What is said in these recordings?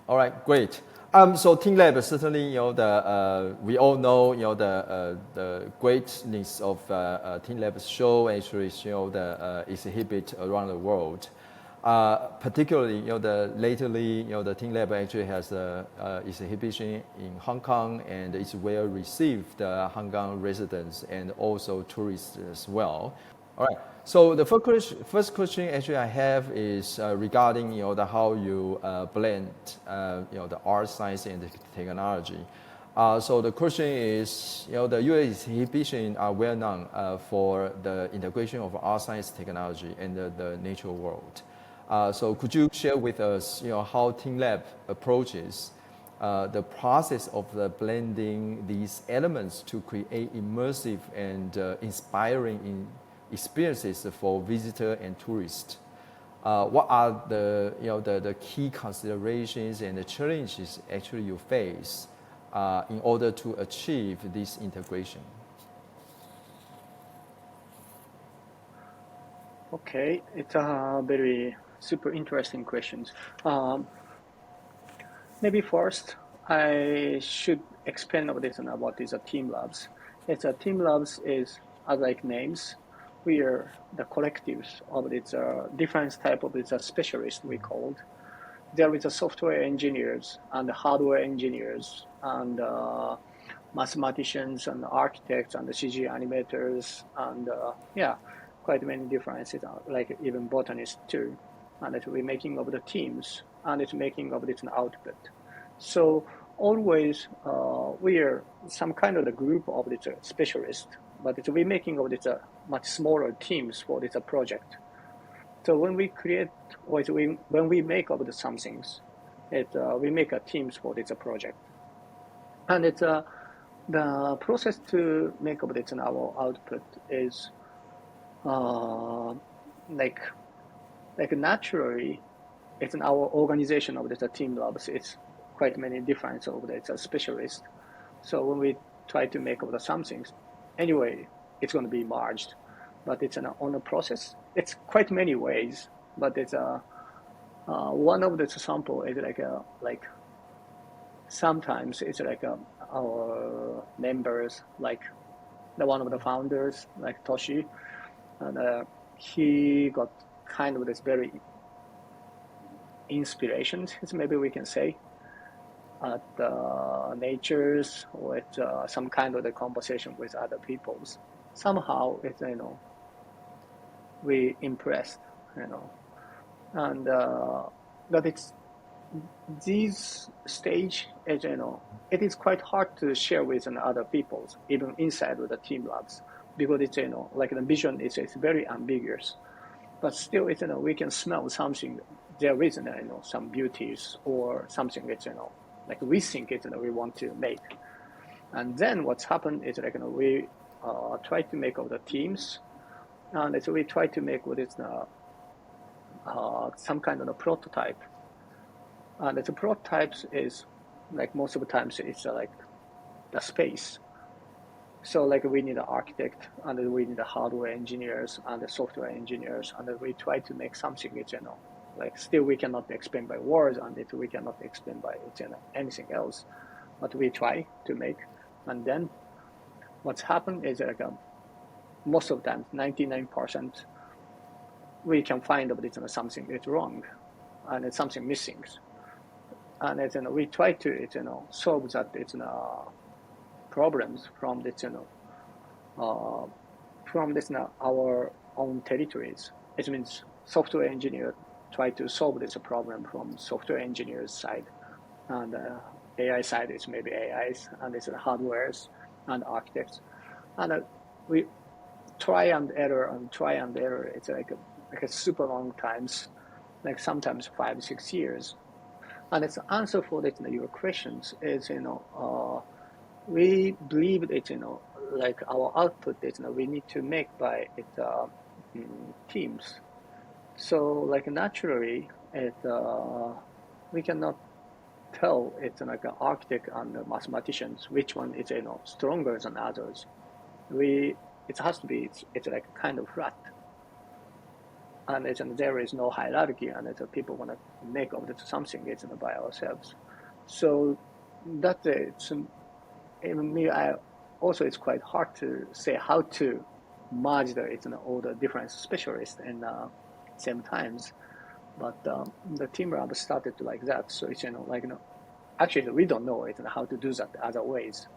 All right, great. So teamLab certainly, we all know, the greatness of teamLab's show actually show the exhibit around the world. Particularly, lately, the teamLab actually has exhibition in Hong Kong, and it's well received Hong Kong residents and also tourists as well. All right. So the first question actually I have is regarding how you blend the art, science, and the technology. So the question is, the US exhibition are well known for the integration of art, science, technology, and the natural world. So could you share with us, how teamLab approaches the process of blending these elements to create immersive and inspiring experiences for visitors and tourists? What are the key considerations and the challenges actually you face in order to achieve this integration? Okay, it's a very super interesting questions. Maybe first I should explain about this and what is a teamLabs. It's a teamLabs is, as like names, we are the collectives of its different type of its specialists we called. There is a software engineers and hardware engineers and mathematicians and architects and the CG animators and quite many differences, like even botanists too. And it's we're making of the teams and it's making of its output. So always we are some kind of the group of its specialists, but we're making of its much smaller teams for this project. So when we create, or when we make of the some things, we make a teams for this project. And it's the process to make of it in our output is like naturally, it's in our organization of the teamLabs. It's quite many different of the specialists. So when we try to make of the some things, anyway, it's going to be merged, but it's on a process. It's quite many ways, but it's one of the sample is like sometimes it's like our members, like the one of the founders, like Toshi, and he got kind of this very inspirations, maybe we can say, at natures with some kind of the conversation with other peoples. Somehow it's we impressed, and that it's this stage is it is quite hard to share with other peoples, even inside of the teamLabs, because it's like the vision is very ambiguous, but still it's we can smell something. There is some beauties or something it's like we think it's we want to make, and then what's happened is like we try to make all the teams, and so we try to make what is some kind of a prototype, and the prototypes is like most of the times it's like the space. So like we need an architect, and we need the hardware engineers and the software engineers, and we try to make something it's like still we cannot explain by words, and we cannot explain by anything else, but we try to make. And then what's happened is like most of the time, 99%, we can find that it's something is wrong, and it's something missing, and it's we try to solve that problems from this our own territories. It means software engineer try to solve this problem from software engineers side, and AI side is maybe AIs, and it's hardwares and architects, and we try and error and try and error. It's like a super long times, like sometimes 5-6 years, and its answer for that your questions is we believe that like our output that we need to make by teams. So like naturally we cannot tell it's like an architect and mathematicians which one is stronger than others. It has to be it's like kind of flat. and there is no hierarchy, and people want to make of it something by ourselves. So that even me, it's quite hard to say how to merge all the different specialists in same times. But the teamLab started like that. So it's actually we don't know how to do that other ways.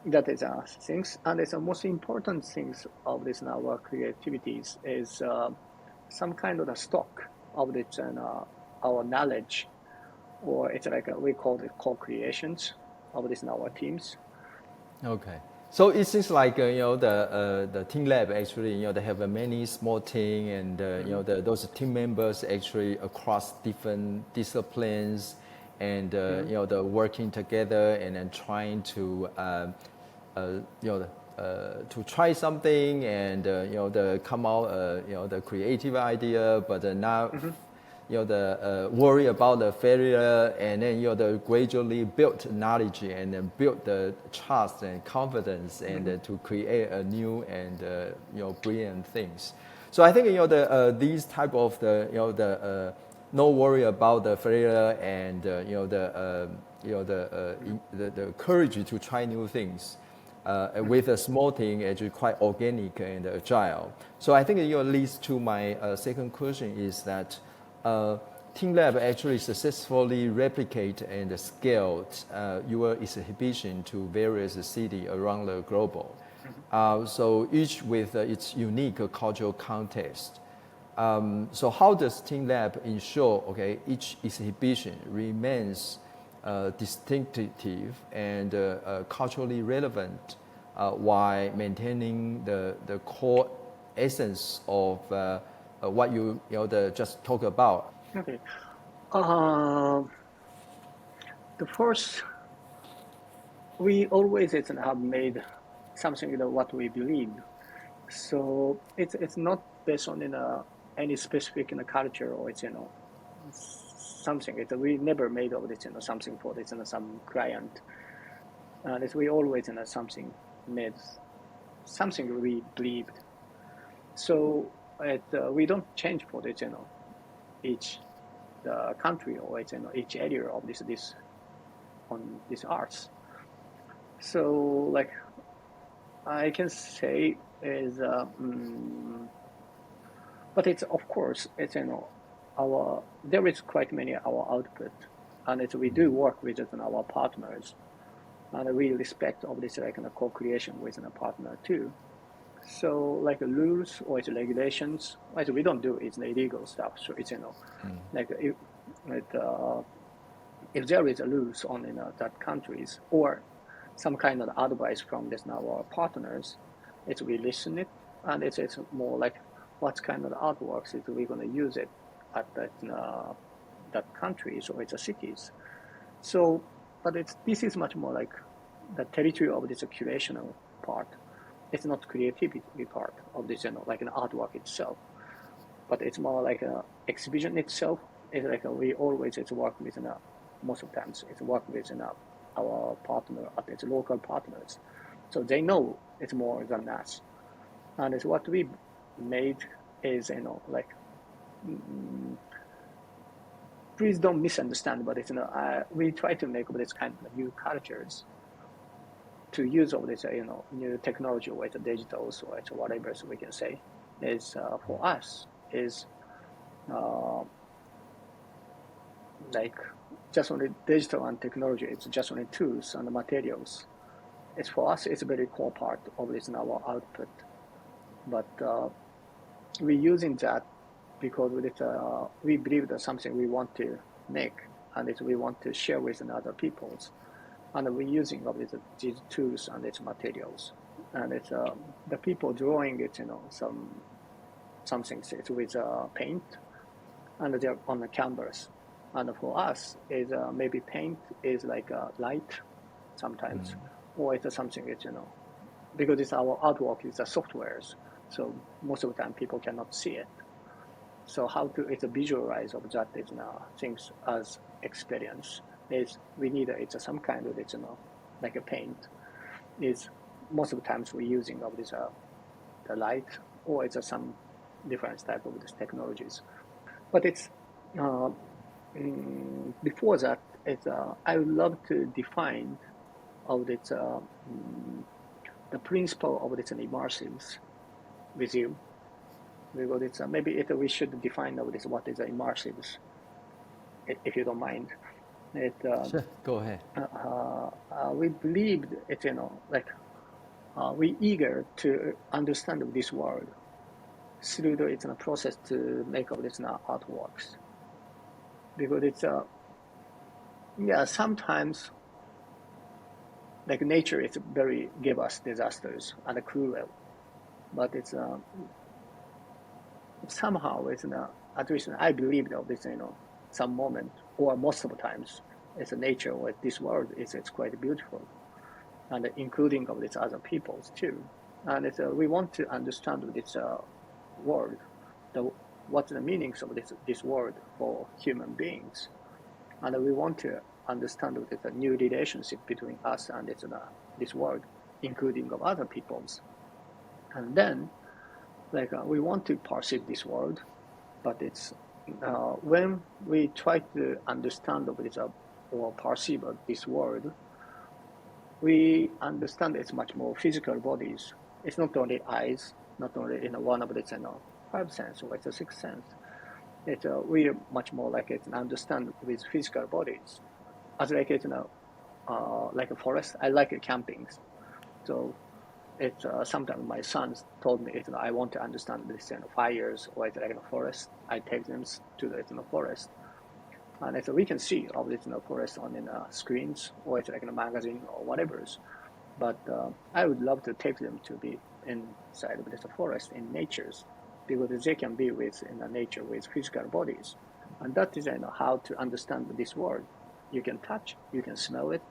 That is things, and it's the most important things of this in our creativities is some kind of a stock of it and our knowledge, or it's we call it co-creations of this in our teams. Okay. So it seems like the teamLab actually they have many small team, and those team members actually across different disciplines, and they're working together and then trying to to try something and come out the creative idea, but not worry about the failure, and then the gradually build knowledge and then build the trust and confidence, and to create a new and brilliant things. So I think these type of the no worry about the failure, and the courage to try new things. With a small team, actually quite organic and agile. So I think leads to my second question is that teamLab actually successfully replicate and scaled your exhibition to various cities around the globe. So each with its unique cultural context. So how does teamLab ensure each exhibition remains distinctive and culturally relevant while maintaining the core essence of what you just talk about? Okay. The first, we always have made something what we believe. So it's not based on any specific culture, or it's something. We never made of it something for this some client. We always something made something we believed. So we don't change for this each the country, or each area of this on these arts. So like I can say is but it's of course it's our there is quite many our output, and we do work with our partners, and we respect of this co-creation with a partner too. So like rules or regulations, we don't do illegal stuff. So it's like if there is a rules on that countries, or some kind of advice from our partners, we listen it, and it's more like what kind of artworks we're going to use it at that countries or cities. So, but this is much more like the territory of this curational part. It's not creativity part of this, like an artwork itself, but it's more like an exhibition itself. It's like we always work with most of the times it's work with our partner at its local partners, so they know it's more than us. And it's what we made is like please don't misunderstand, but it's we try to make this kind of new cultures to use all this new technology, or digitals, or whatever, so we can say is for us is like just only digital and technology. It's just only tools and materials. It's for us. It's a very core part of this in our output, but we're using that because we believe that's something we want to make, and we want to share with other peoples. And we're using of these tools and its materials, and it's the people drawing it, something with paint, and they're on the canvas. And for us, is maybe paint is like light sometimes, or it's something because it's our artwork is the softwares, so most of the time people cannot see it. So how to visualize of that things as experience is we need some kind of like a paint. Is most of the times we're using of this the light, or it's some different type of these technologies. But it's before that, I would love to define of this, the principle of this immersives with you. Because it's, maybe we should define of this what is immersives, if you don't mind. Sure, go ahead. We believe it's we eager to understand this world through the process to make of this artworks, because it's sometimes like nature is very give us disasters and cruel, but it's somehow it's at least I believe of this some moment or most of the times it's nature or this world it's quite beautiful, and including of these other peoples too, and we want to understand this world, what's the meanings of this world for human beings, and we want to understand the new relationship between us and this world, including of other peoples, and then we want to perceive this world, but it's when we try to understand of this or perceive this world, we understand it's much more physical bodies. It's not only eyes, not only one of the five sense or it's a sixth sense. We are much more like it understand with physical bodies. As like like a forest, I like campings. So it's sometimes my sons told me I want to understand this fires or it's like a forest. I take them to the forest, and we can see all this forest on screens or it's like in a magazine or whatever. But I would love to take them to be inside of this forest in natures, because they can be with nature with physical bodies, and that is how to understand this world. You can touch, you can smell it,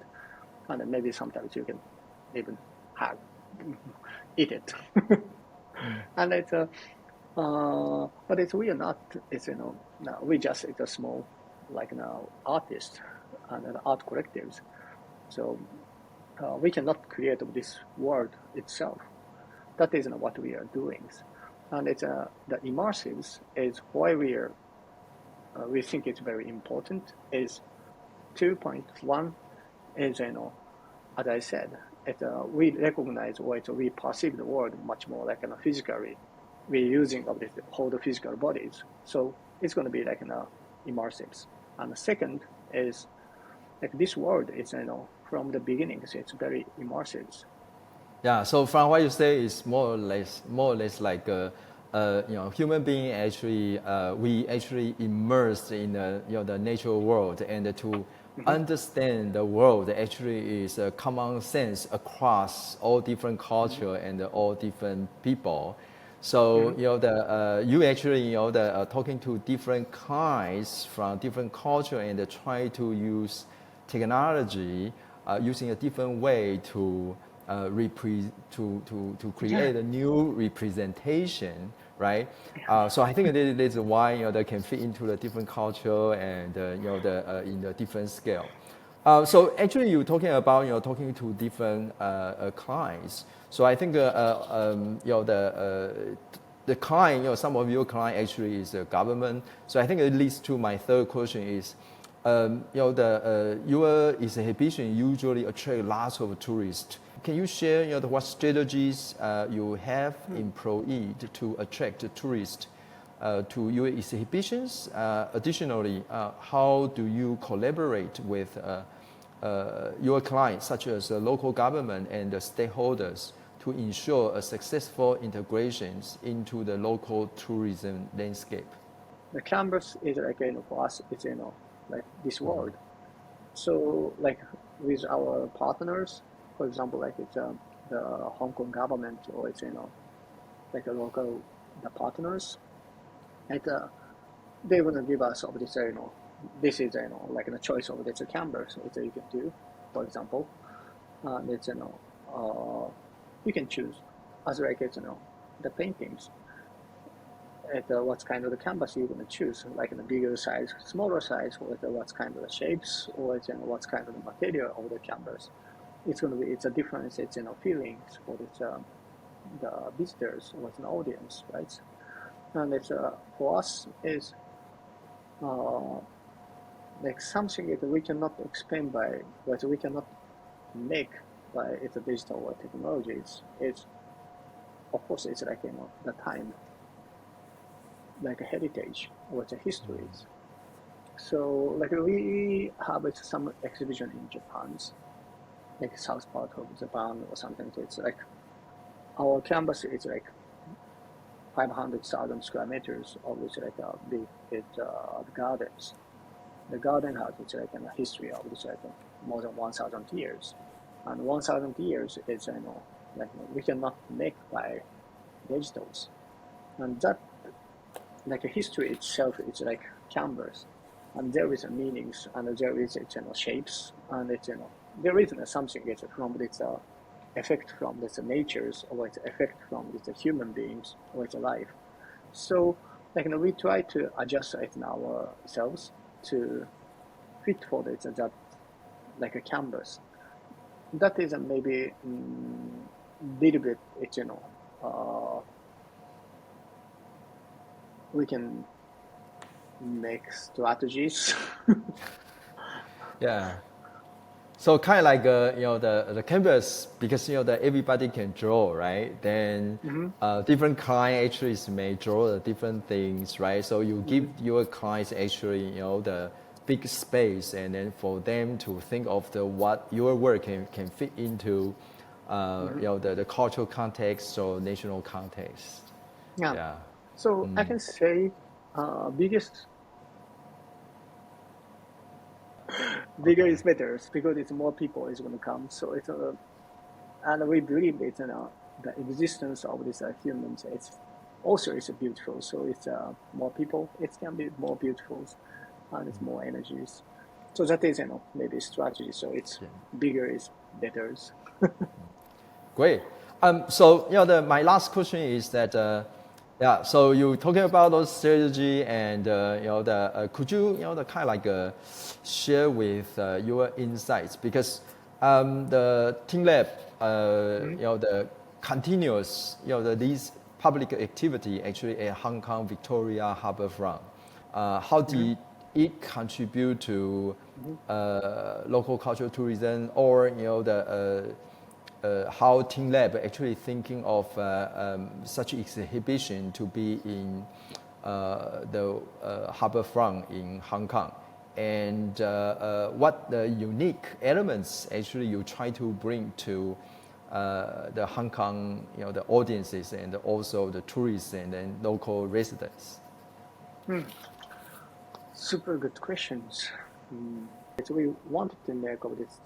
and then maybe sometimes you can even eat it. And it's but we are not. It's we just a small like artists and art collectives, so we cannot create this world itself. That isn't what we are doing, and it's the immersives is why we think it's very important. Is 2.1 is as I said, we recognize or we perceive the world much more like physically. We're using of this whole the physical bodies, so it's going to be like immersives. And the second is like this world is from the beginning, so it's very immersive. Yeah. So from what you say, is more or less like human being actually we actually immersed in the natural world, and to understand the world actually is a common sense across all different culture and all different people. So you actually talking to different clients from different culture and try to use technology using a different way to create a new representation, right? So I think that is why they can fit into the different culture and in the different scale. So actually, you're talking about talking to different clients. So I think the client, some of your client actually is the government. So I think it leads to my third question is, your exhibition usually attract lots of tourists. Can you share what strategies you have employed to attract tourists to your exhibitions? Additionally, how do you collaborate with your clients, such as the local government and the stakeholders, to ensure a successful integrations into the local tourism landscape? The canvas is for us, it's like this world. So like with our partners, for example, like it's the Hong Kong government, or it's like a local partners, and they want to give us of this this is like a choice of this canvas that you can do, for example, and it's you can choose as like it's the paintings. What kind of the canvas you're going to choose, like in a bigger size, smaller size, or what kind of the shapes, or what kind of the material of the canvas. It's going to be, it's a difference, it's feelings for the visitors or an audience, right? and it's for us is like something that we cannot explain by what we cannot make by it's a digital or technologies. It's of course it's like the time, like a heritage or the histories. So like we have some exhibition in Japan's, like south part of Japan or something. So it's like our campus is like 500,000 square meters, of which like big gardens. The garden has like a history of like more than 1,000 years, and 1,000 years is like we cannot make by digitals, and that like a history itself is like canvas, and there is a meanings, and there is shapes, and it's there is something it's from this effect from this natures, or it's effect from this human beings or it's life. So like we try to adjust it in ourselves to fit for this that like a canvas. That is maybe little bit it's we can make strategies. Yeah. So kind of like the canvas, because that everybody can draw, right? Then different client actually may draw the different things, right? So you give your clients actually the big space, and then for them to think of what your work can fit into the cultural context or national context. Yeah. So I can say bigger is better because it's more people is going to come. So it's and we believe it's the existence of this humans. It's also is beautiful. So it's more people. It can be more beautiful, and it's more energies. So that is maybe strategy. So it's bigger is better. Great. So my last question is that so you talking about those strategy, and could you kind of like share with your insights, because the teamLab the continuous these public activity actually at Hong Kong Victoria Harbourfront, how did it contribute to local cultural tourism, or how teamLab actually thinking of such exhibition to be in the Harbourfront in Hong Kong, and what the unique elements actually you try to bring to the Hong Kong, the audiences, and also the tourists and then local residents? Super good questions. So we wanted to make of this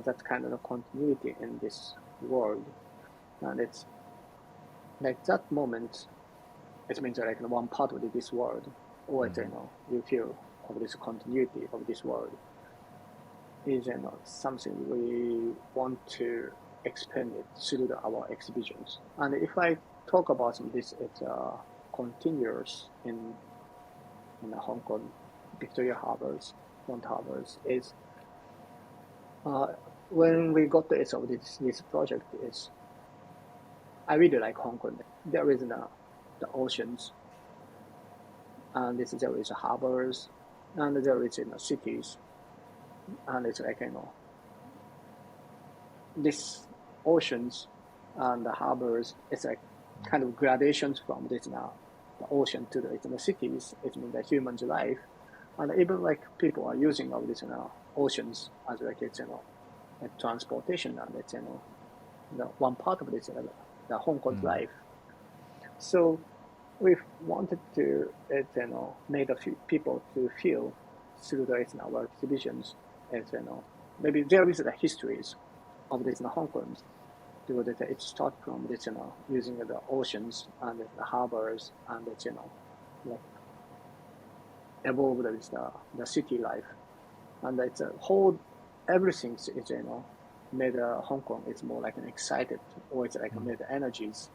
that kind of continuity in this world, and it's like that moment. It means like one part of this world, or you feel of this continuity of this world is something we want to expand it through our exhibitions. And if I talk about this, it's continuous in the Hong Kong Victoria Harbours, front harbours is. When we got this project is, I really like Hong Kong. There is the oceans, and there is harbors, and there is cities, and it's like this oceans and the harbors. It's like kind of gradations from this the ocean to the cities. It means the human's life, and even like people are using all this oceans as like it's like transportation, and it's the one part of this the Hong Kong life. So we wanted to make people to feel through our exhibitions, maybe there is the histories of this Hong Kong. It starts from this using the oceans and the harbors, and it's like evolved with the city life, and it's a whole everything is made Hong Kong. It's more like an excited, or it's like made energies,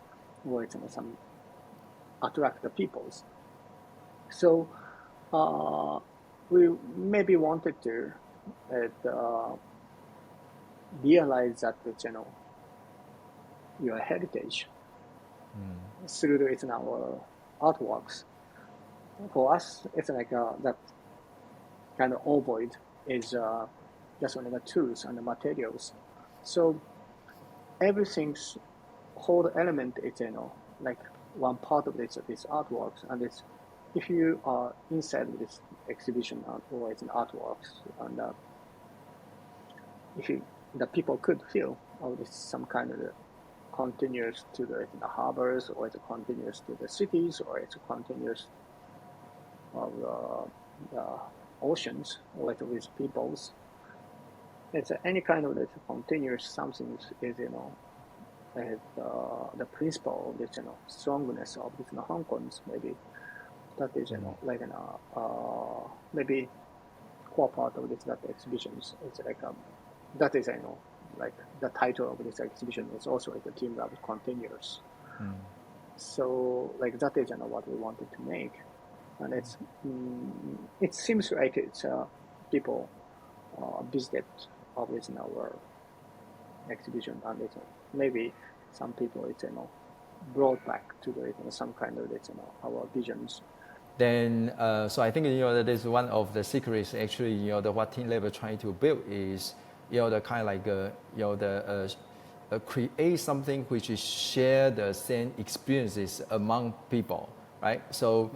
or it's some attract the peoples. So we maybe wanted to realize that your heritage through it's our artworks. For us, it's like that kind of ovoid is just only the tools and the materials. So everything's whole element is like one part of this artworks, and it's if you are inside this exhibition or it's an artworks, and if the people could feel it's some kind of continuous to the harbors, or it's continuous to the cities, or it's continuous of the oceans, or it's with peoples. It's any kind of continuous something is the principle of this strongness of this Hong Kong's maybe that is like maybe core part of this that exhibitions. It's like that is like the title of this exhibition is also like the teamLab continuous. So like that is what we wanted to make, and it seems like it's people visit always in our exhibition, and it's maybe some people it's brought back to the some kind of our visions. Then, so I think that is one of the secrets. Actually, the what teamLab are trying to build is the kind of like create something which is share the same experiences among people, right? So,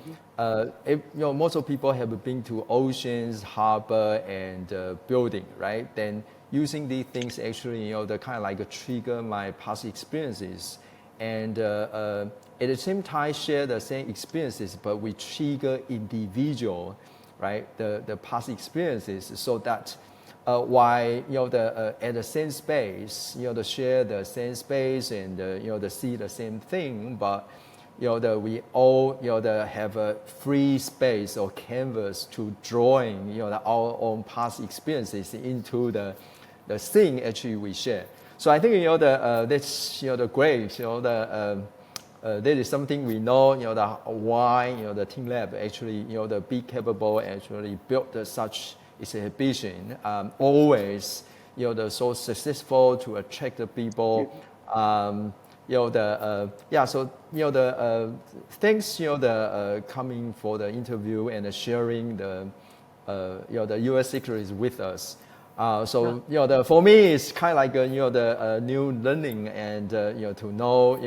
if, most of people have been to oceans, harbor, and building, right? Then using these things actually, the kind of like trigger my past experiences, and at the same time share the same experiences, but we trigger individual, right? The past experiences, so that why at the same space, to share the same space and to see the same thing, but we all have a free space or canvas to drawing our own past experiences into the thing actually we share. So I think that's the great that is something we know why the teamLab actually be capable actually built such exhibition always so successful to attract the people. So thanks the coming for the interview and sharing the US secrets with us. So for me it's kind of like the new learning, and to know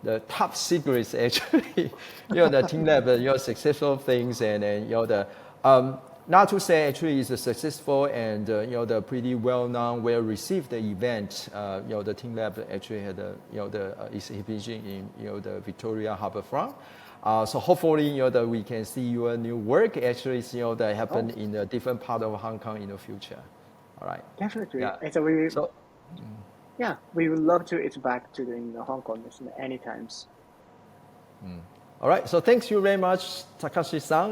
the top secrets actually the teamLab successful things, and then not to say actually it's a successful and the pretty well-known, well-received event. The teamLab actually had the exhibition in the Victoria Harbourfront. So hopefully that we can see your new work actually that happen in a different part of Hong Kong in the future. All right. Definitely. Yeah. So yeah, we would love to. It's back to the Hong Kong any times. All right. So thanks you very much, Takashi-san.